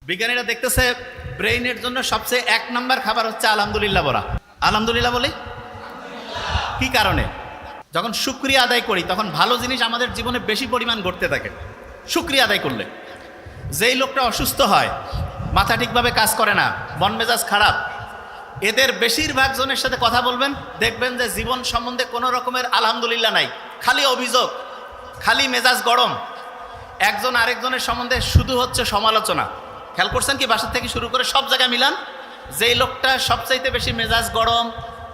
বিজ্ঞানীরা দেখতেছে ব্রেইনের জন্য সবচেয়ে এক নাম্বার খাবার হচ্ছে আলহামদুলিল্লাহ বলা। আলহামদুলিল্লাহ বলি কি কারণে? যখন শুকরিয়া আদায় করি তখন ভালো জিনিস আমাদের জীবনে বেশি পরিমাণ ঘটতে থাকে। শুকরিয়া আদায় করলে যেই লোকটা অসুস্থ হয়, মাথা ঠিকভাবে কাজ করে না, মন মেজাজ খারাপ, এদের বেশিরভাগ জনের সাথে কথা বলবেন, দেখবেন যে জীবন সম্বন্ধে কোনো রকমের আলহামদুলিল্লাহ নাই, খালি অভিযোগ, খালি মেজাজ গরম। একজন আরেকজনের সম্বন্ধে শুধু হচ্ছে সমালোচনা। খেয়াল করছেন কি? বাসা থেকে শুরু করে সব জায়গায় মিলান, যেই লোকটা সবচাইতে বেশি মেজাজ গরম,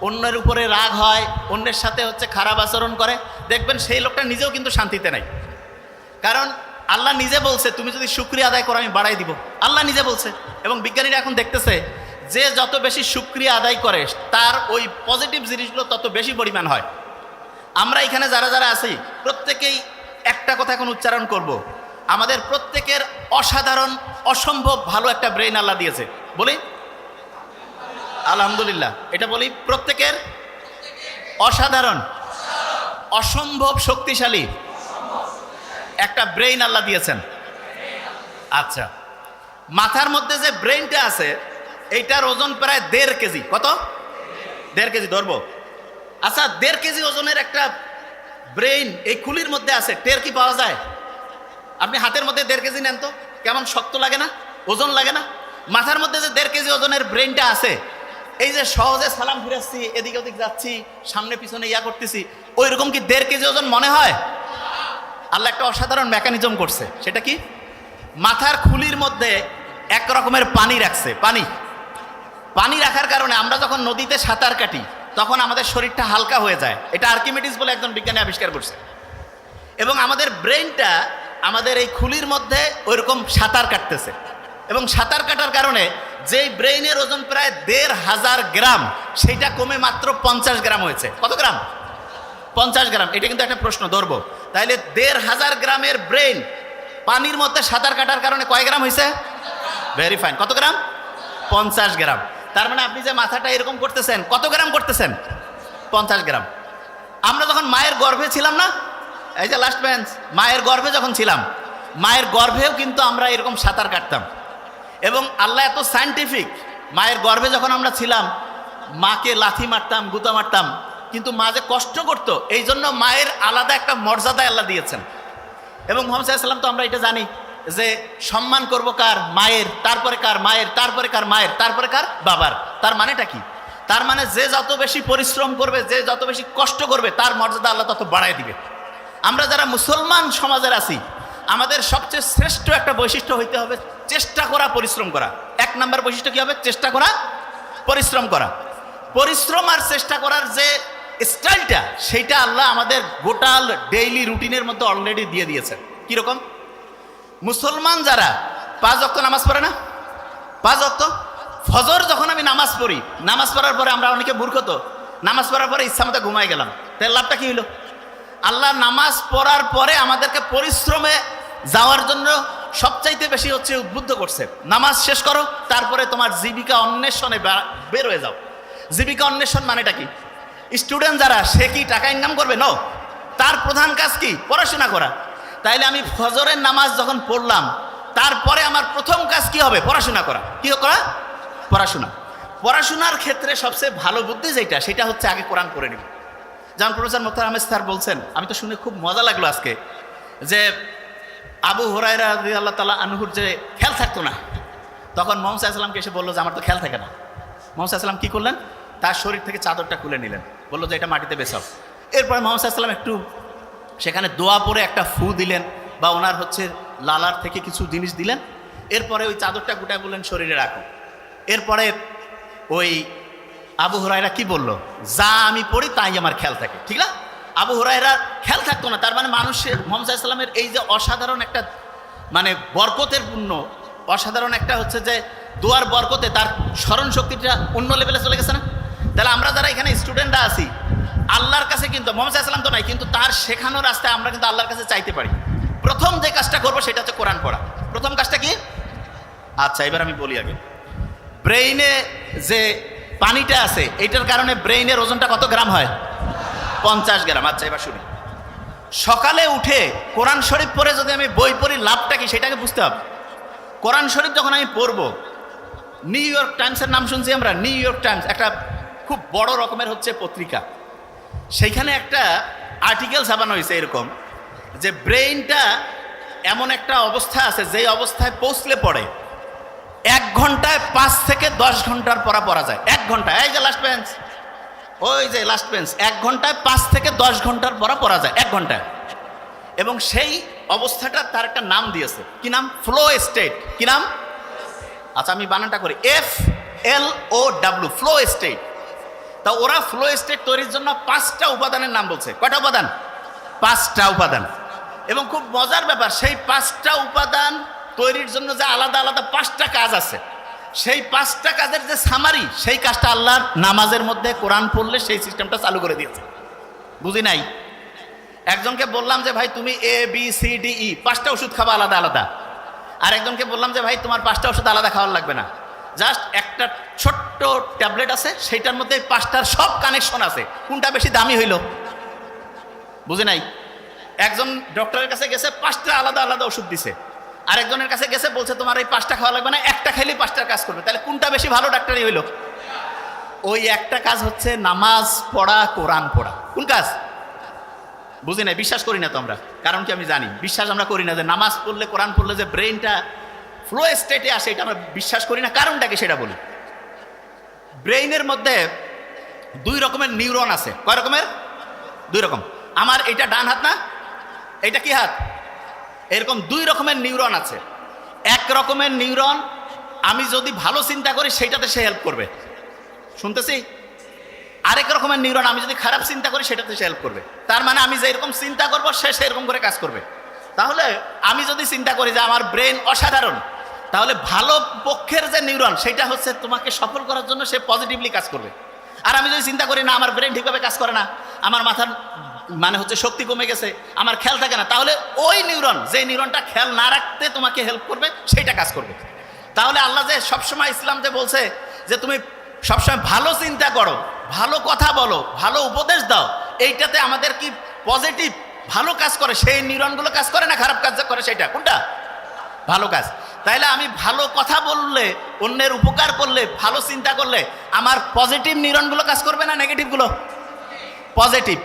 অন্যের উপরে রাগ হয়, অন্যের সাথে হচ্ছে খারাপ আচরণ করে, দেখবেন সেই লোকটা নিজেও কিন্তু শান্তিতে নাই। কারণ আল্লাহ নিজে বলছে তুমি যদি শুকরিয়া আদায় করো আমি বাড়াই দিব। আল্লাহ নিজে বলছে। এবং বিজ্ঞানীরা এখন দেখতেছে যে যত বেশি শুকরিয়া আদায় করে তার ওই পজিটিভ জিনিসগুলো তত বেশি পরিমাণ হয়। আমরা এখানে যারা যারা আছি প্রত্যেকেই একটা কথা এখন উচ্চারণ করব, আমাদের প্রত্যেকের অসাধারণ অসম্ভব ভালো একটা ব্রেইন আল্লাহ দিয়েছে। বলি আলহামদুলিল্লাহ। এটা বলি প্রত্যেকের অসাধারণ অসম্ভব শক্তিশালী একটা ব্রেইন আল্লাহ দিয়েছেন। আচ্ছা, মাথার মধ্যে যে ব্রেইনটা আছে এইটার ওজন প্রায় 1.5 কেজি। কত? 1.5 কেজি ধরবো। আচ্ছা, 1.5 কেজি ওজনের একটা ব্রেইন এই খুলির মধ্যে আছে, টের কি পাওয়া যায়? আপনি হাতের মধ্যে 1.5 কেজি নেন তো, কেমন শক্ত লাগে না? ওজন লাগে না? মাথার মধ্যে যে 1.5 কেজি ওজনের ব্রেইনটা আছে, এই যে সহজে সালাম ফিরাচ্ছি, এদিক ওদিক যাচ্ছি, সামনে পিছনে ইয়া করতেছি, ওই রকম কি 1.5 কেজি ওজন মনে হয়? আল্লাহ একটা অসাধারণ মেকানিজম করছে। সেটা কি? মাথার খুলির মধ্যে এক রকমের পানি রাখছে। পানি রাখার কারণে আমরা যখন নদীতে সাঁতার কাটি তখন আমাদের শরীরটা হালকা হয়ে যায়। এটা আর্কিমিডিস বলে একজন বিজ্ঞানী আবিষ্কার করছে। এবং আমাদের ব্রেইনটা আমাদের এই খুলির মধ্যে ওইরকম সাঁতার কাটতেছে। এবং সাঁতার কাটার কারণে যেই ব্রেইনের ওজন প্রায় 1,500 গ্রাম, সেইটা কমে মাত্র 50 গ্রাম হয়েছে। কত গ্রাম? 50 গ্রাম। এটা কিন্তু একটা প্রশ্ন ধরবো। তাইলে 1,500 গ্রামের ব্রেইন পানির মধ্যে সাঁতার কাটার কারণে কয় গ্রাম হয়েছে? Very fine. কত গ্রাম? 50 গ্রাম। তার মানে আপনি যে মাথাটা এরকম করতেছেন, কত গ্রাম করতেছেন? 50 গ্রাম। আমরা যখন মায়ের গর্ভে ছিলাম না, এই যে লাস্ট বেঞ্চ, মায়ের গর্ভে যখন ছিলাম, মায়ের গর্ভেও কিন্তু আমরা এরকম সাঁতার কাটতাম। এবং আল্লাহ এত সায়েন্টিফিক, মায়ের গর্ভে যখন আমরা ছিলাম মাকে লাথি মারতাম, গুতা মারতাম, কিন্তু মা যে কষ্ট করতো, এই জন্য মায়ের আলাদা একটা মর্যাদা আল্লাহ দিয়েছেন। এবং মুহাম্মদ সাল্লাল্লাহু আলাইহি ওয়াসাল্লাম তো আমরা এটা জানি যে সম্মান করব কার? মায়ের, তারপরে কার? মায়ের, তারপরে কার? মায়ের, তারপরে কার? বাবার। তার মানেটা কি? তার মানে যে যত বেশি পরিশ্রম করবে, যে যত বেশি কষ্ট করবে, তার মর্যাদা আল্লাহ তত বাড়ায় দিবে। আমরা যারা মুসলমান সমাজের আছি, আমাদের সবচেয়ে শ্রেষ্ঠ একটা বৈশিষ্ট্য হইতে হবে চেষ্টা করা, পরিশ্রম করা। 1 নাম্বার বৈশিষ্ট্য কি হবে? চেষ্টা করা, পরিশ্রম করা। পরিশ্রম আর চেষ্টা করার যে স্টাইলটা, সেইটা আল্লাহ আমাদের গোটাল ডেইলি রুটিনের মধ্যে অলরেডি দিয়ে দিয়েছেন। কীরকম? মুসলমান যারা 5 ওয়াক্ত নামাজ পড়ে না, 5 ওয়াক্ত ফজর যখন আমি নামাজ পড়ি, নামাজ পড়ার পরে আমরা অনেকে মূর্খ, তো নামাজ পড়ার পরে ইচ্ছা মতো ঘুমাই গেলাম, তাই লাভটা কি হইলো? আল্লাহ নামাজ পড়ার পরে আমাদেরকে পরিশ্রমে যাওয়ার জন্য সবচাইতে বেশি হচ্ছে উদ্বুদ্ধ করছে। নামাজ শেষ করো, তারপরে তোমার জীবিকা অন্বেষণে বের হয়ে যাও। জীবিকা অন্বেষণ মানেটা কি? স্টুডেন্ট যারা, সে কি টাকা ইনকাম করবে? নো, তার প্রধান কাজ কি? পড়াশোনা করা। তাইলে আমি ফজরের নামাজ যখন পড়লাম, তারপরে আমার প্রথম কাজ কি হবে? পড়াশোনা করা। কি করা? পড়াশোনা। পড়াশোনার ক্ষেত্রে সবচেয়ে ভালো বুদ্ধি যেটা, সেটা হচ্ছে আগে কোরআন পড়ে নিব। যেমন প্রফেসর মুখতার আহমেদ স্যার বলছেন, আমি তো শুনে খুব মজা লাগলো আজকে, যে আবু হুরায়রা রাদিয়াল্লাহু তাআলা আনহুর যে খেয়াল থাকতো না, তখন মুহাম্মদ সাল্লাল্লাহু আলাইহি ওয়াসাল্লামকে এসে বললো যে আমার তো খেয়াল থাকে না। মুহাম্মদ সাল্লাল্লাহু আলাইহি ওয়াসাল্লাম কি করলেন? তার শরীর থেকে চাদরটা খুলে নিলেন, বললো যে এটা মাটিতে বেছাও। এরপরে মুহাম্মদ সাল্লাল্লাহু আলাইহি ওয়াসাল্লাম একটু সেখানে দোয়া পড়ে একটা ফু দিলেন, বা ওনার হচ্ছে লালার থেকে কিছু জিনিস দিলেন। এরপরে ওই চাদরটা গোটায় বললেন শরীরে রাখো। এরপরে ওই আবু হুরায়রা কি বলল? যা আমি পড়ি তাই আমার খেয়াল থাকে। ঠিক না? আবু হুরায়রার খেয়াল থাকতো না। তার মানে মানুষের মুহাম্মদ সাল্লাল্লাহু আলাইহি ওয়াসাল্লামের এই যে অসাধারণ একটা মানে বরকতের পূর্ণ অসাধারণ একটা হচ্ছে যে দোয়ার বরকতে তার স্মরণ শক্তিটা অন্য লেভেলে চলে গেছে না? তাহলে আমরা যারা এখানে স্টুডেন্টরা আছি, আল্লাহর কাছে কিন্তু মুহাম্মদ সাল্লাল্লাহু আলাইহি ওয়াসাল্লাম তো নাই, কিন্তু তার শেখানো রাস্তায় আমরা কিন্তু আল্লাহর কাছে চাইতে পারি। প্রথম যে কাজটা করবো সেটা হচ্ছে কোরআন পড়া। প্রথম কাজটা কি? আচ্ছা, এবার আমি বলি আগে। ব্রেইনে যে পানিটা আছে, এইটার কারণে ব্রেইনের ওজনটা কত গ্রাম হয়? 50 গ্রাম। আচ্ছা, এবার শুনি। সকালে উঠে কোরআন শরীফ পড়ে যদি আমি বই পড়ি, লাভটা কি সেটাকে বুঝতে হবে। কোরআন শরীফ যখন আমি পড়ব, নিউ ইয়র্ক টাইমসের নাম শুনছি আমরা, নিউ ইয়র্ক টাইমস একটা খুব বড় রকমের হচ্ছে পত্রিকা, সেইখানে একটা আর্টিকেল ছাপানো হয়েছে এরকম যে ব্রেইনটা এমন একটা অবস্থা আছে যেই অবস্থায় পৌঁছলে পড়ে 1 ঘন্টায় 5 থেকে 10 ঘন্টার পড়া যায়। 1 ঘন্টায়, এই যে লাস্ট বেঞ্চ, ওই যে লাস্ট বেঞ্চ, 1 ঘন্টায় 5 থেকে 10 ঘন্টার পড়া যায় 1 ঘন্টায়। এবং সেই অবস্থাটা তার একটা নাম দিয়েছে, কি নাম? Flow state. কি নাম? আচ্ছা আমি বানানটা করি, FLOW, ফ্লো স্টেট। তা ওরা ফ্লো স্টেট তৈরির জন্য 5টা উপাদানের নাম বলছে। কয়টা উপাদান? 5টা উপাদান। এবং খুব মজার ব্যাপার, সেই 5টা উপাদান তৈরির জন্য যে আলাদা আলাদা 5টা কাজ আছে, সেই 5টা কাজের যে সামারি, সেই কাজটা আল্লাহর নামাজের মধ্যে কোরআন পড়লে সেই সিস্টেমটা চালু করে দিয়েছে। বুঝি নাই? একজনকে বললাম যে ভাই তুমি ABCDE 5টা ওষুধ খাবা আলাদা আলাদা, আর একজনকে বললাম যে ভাই তোমার 5টা ওষুধ আলাদা খাওয়ার লাগবে না, জাস্ট একটা ছোট্ট ট্যাবলেট আছে, সেইটার মধ্যে 5টার সব কানেকশন আছে, কোনটা বেশি দামি হইল? বুঝি নাই? একজন ডক্টরের কাছে গেছে, 5টা আলাদা আলাদা ওষুধ দিছে, আর একজনের কাছে গেছে বলছে তোমার এই 5টা খাওয়া লাগবে না, একটা খাইলেই 5টার কাজ করবে। তাহলে কোনটা বেশি ভালো ডাক্তারই হইল? ওই একটা কাজ হচ্ছে নামাজ পড়া, কোরআন পড়া। কোন কাজ? বুঝি নাই, বিশ্বাস করি না তো আমরা। কারণ কি আমি জানি, বিশ্বাস আমরা করি না যে নামাজ পড়লে, কোরআন পড়লে যে ব্রেইনটা ফ্লো স্টেটে আসে, এটা আমরা বিশ্বাস করি না। কারণটা কি সেটা বলি। ব্রেইনের মধ্যে 2 রকমের নিউরন আছে। কয় রকমের? 2 রকম। আমার এটা ডান হাত না, এটা কি হাত? এরকম 2 রকমের নিউরন আছে। এক রকমের নিউরন আমি যদি ভালো চিন্তা করি সেইটাতে সে হেল্প করবে, শুনতেছি। আরেক রকমের নিউরন আমি যদি খারাপ চিন্তা করি সেটাতে সে হেল্প করবে। তার মানে আমি যেরকম চিন্তা করবো সে সেরকম করে কাজ করবে। তাহলে আমি যদি চিন্তা করি যে আমার ব্রেন অসাধারণ, তাহলে ভালো পক্ষের যে নিউরন সেটা হচ্ছে তোমাকে সফল করার জন্য সে পজিটিভলি কাজ করবে। আর আমি যদি চিন্তা করি না আমার ব্রেন ঠিকভাবে কাজ করে না, আমার মাথার মানে হচ্ছে শক্তি কমে গেছে, আমার খেয়াল থাকে না, তাহলে ওই নিউরন, যে নিউরনটা খেয়াল না রাখতে তোমাকে হেল্প করবে, সেইটা কাজ করবে। তাহলে আল্লাহ যে সবসময় ইসলাম যে বলছে যে তুমি সবসময় ভালো চিন্তা করো, ভালো কথা বলো, ভালো উপদেশ দাও, এইটাতে আমাদের কি পজিটিভ ভালো কাজ করে, সেই নিউরনগুলো কাজ করে না খারাপ কাজ করে? সেটা কোনটা? ভালো কাজ। তাইলে আমি ভালো কথা বললে, অন্যের উপকার করলে, ভালো চিন্তা করলে আমার পজিটিভ নিউরনগুলো কাজ করবে না নেগেটিভগুলো? পজিটিভ।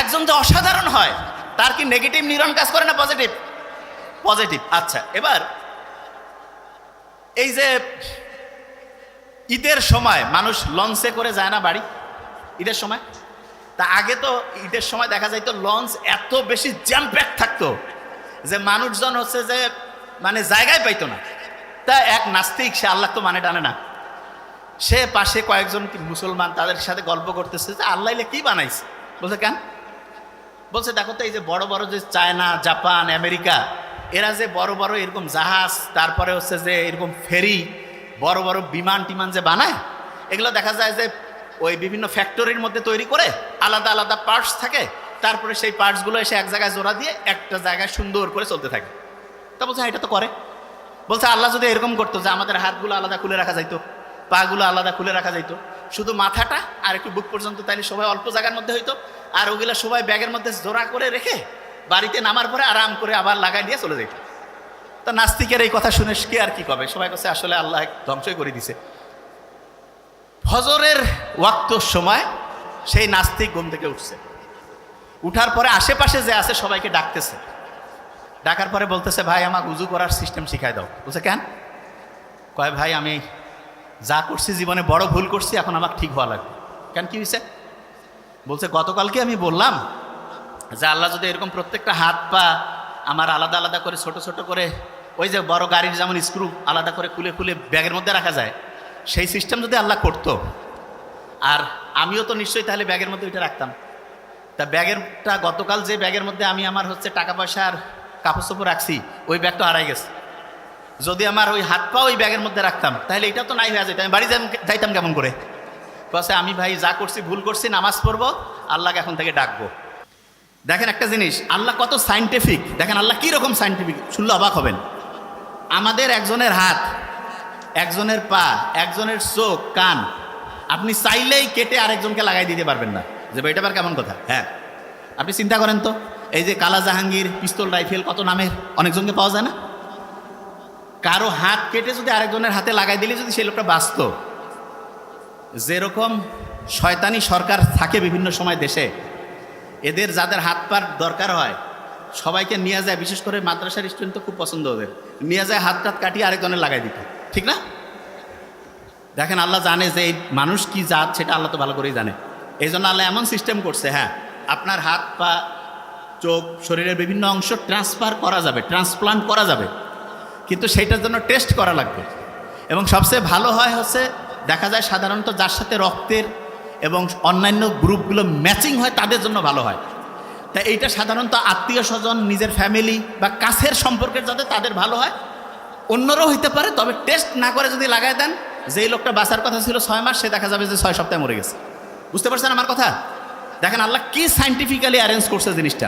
একজন যে অসাধারণ হয় তার কি নেগেটিভ নিউরন কাজ করে না পজিটিভ? পজিটিভ। আচ্ছা, এবার এই যে ঈদের সময় মানুষ লঞ্চে করে যায় না বাড়ি, ঈদের সময়? তা আগে তো ঈদের সময় দেখা যাইতো লঞ্চ এত বেশি জ্যাম প্যাক থাকতো যে মানুষজন হচ্ছে যে মানে জায়গায় পাইতো না। তা এক নাস্তিক, সে আল্লাহ তো মানে টানে না, সে পাশে কয়েকজন মুসলমান তাদের সাথে গল্প করতেছে যে আল্লাহ কি বানাইছে। বলছে কেন? বলছে দেখো তো এই যে বড় বড় যে চায়না, জাপান, আমেরিকা, এরা যে বড় বড় এরকম জাহাজ, তারপরে হচ্ছে যে এরকম ফেরি, বড় বড় বিমান টিমান যে বানায়, এগুলো দেখা যায় যে ওই বিভিন্ন ফ্যাক্টরির মধ্যে তৈরি করে, আলাদা আলাদা পার্টস থাকে, তারপরে সেই পার্টসগুলো এসে এক জায়গায় জোড়া দিয়ে একটা জায়গায় সুন্দর করে চলতে থাকে। তা বলছে এটা তো করে। বলছে আল্লাহ যদি এরকম করতো যে আমাদের হাতগুলো আলাদা খুলে রাখা যাইতো, পাগুলো আলাদা খুলে রাখা যাইতো, শুধু মাথাটা আর একটু বুক পর্যন্ত, তাইলে সবাই অল্প জায়গার মধ্যে হইতো, আর ওগুলো সবাই ব্যাগের মধ্যে জোড়া করে রেখে বাড়িতে নামার পরে আরাম করে আবার লাগাই দিয়ে চলে যেত। তা নাস্তিকের এই কথা শুনে কে আর কি কবে, সবাই কাছে আসলে আল্লাহ ধ্বংসই করে দিছে। ফজরের ওয়াক্তর সময় সেই নাস্তিক ঘুম থেকে উঠছে, উঠার পরে আশেপাশে যে আছে সবাইকে ডাকতেছে, ডাকার পরে বলতেছে ভাই আমাকে উজু করার সিস্টেম শিখাই দাও। বলছে কেন? কয় ভাই আমি যা করছি জীবনে বড় ভুল করছি, এখন আমাকে ঠিক হওয়া লাগবে। কেন, কি হয়েছে? বলছে গতকালকে আমি বললাম যে আল্লাহ যদি এরকম প্রত্যেকটা হাত পা আমার আলাদা আলাদা করে ছোট ছোট করে, ওই যে বড় গাড়ির যেমন স্ক্রু আলাদা করে খুলে খুলে ব্যাগের মধ্যে রাখা যায়, সেই সিস্টেম যদি আল্লাহ করতো, আর আমিও তো নিশ্চয়ই তাহলে ব্যাগের মধ্যে ওইটা রাখতাম। তা ব্যাগেরটা গতকাল যে ব্যাগের মধ্যে আমি আমার হচ্ছে টাকা পয়সা আর কাপড় চোপড় রাখছি, ওই ব্যাগটা হারাই গেছে। যদি আমার ওই হাত পা ওই ব্যাগের মধ্যে রাখতাম তাহলে এটা তো নাই হয়ে যেত, আমি বাড়ি যাইতাম কেমন করে? বলছে আমি ভাই যা করছি ভুল করছি, নামাজ পড়বো, আল্লাহকে এখন থেকে ডাকবো। দেখেন একটা জিনিস, আল্লাহ কত সাইন্টিফিক, দেখেন আল্লাহ কীরকম সাইন্টিফিক, শুনলে অবাক হবেন। আমাদের একজনের হাত, একজনের পা, একজনের চোখ, কান আপনি চাইলেই কেটে আরেকজনকে লাগাই দিতে পারবেন না, যে এটা আবার কেমন কথা? হ্যাঁ, আপনি চিন্তা করেন তো, এই যে কালা জাহাঙ্গীর, পিস্তল রাইফেল, কত নামের অনেকজনকে পাওয়া যায় না? কারো হাত কেটে যদি আরেকজনের হাতে লাগাই দিলে যদি সেই লোকটা বাঁচত, যেরকম শয়তানি সরকার থাকে বিভিন্ন সময় দেশে, এদের যাদের হাত পার দরকার হয় সবাইকে নিয়ে যায়, বিশেষ করে মাদ্রাসার স্টুডেন্ট তো খুব পছন্দ ওদের, নিয়ে যায় হাত টাত কাটিয়ে আরেকজনের লাগাই দিত, ঠিক না? দেখেন আল্লাহ জানে যে এই মানুষ কি জাত সেটা আল্লাহ তো ভালো করেই জানে। এই জন্য আল্লাহ এমন সিস্টেম করছে, হ্যাঁ আপনার হাত পা চোখ শরীরের বিভিন্ন অংশ ট্রান্সফার করা যাবে, ট্রান্সপ্লান্ট করা যাবে, কিন্তু সেইটার জন্য টেস্ট করা লাগবে। এবং সবচেয়ে ভালো হয় হচ্ছে দেখা যায় সাধারণত যার সাথে রক্তের এবং অন্যান্য গ্রুপগুলো ম্যাচিং হয় তাদের জন্য ভালো হয়। তা এইটা সাধারণত আত্মীয় স্বজন, নিজের ফ্যামিলি বা কাছের সম্পর্কের যাতে তাদের ভালো হয়, অন্যরাও হইতে পারে, তবে টেস্ট না করে যদি লাগাই দেন, যেই লোকটা বাঁচার কথা ছিল 6 মাস, সে দেখা যাবে যে 6 সপ্তাহে মরে গেছে। বুঝতে পারছেন আমার কথা? দেখেন আল্লাহ কি সাইন্টিফিক্যালি অ্যারেঞ্জ করছে জিনিসটা।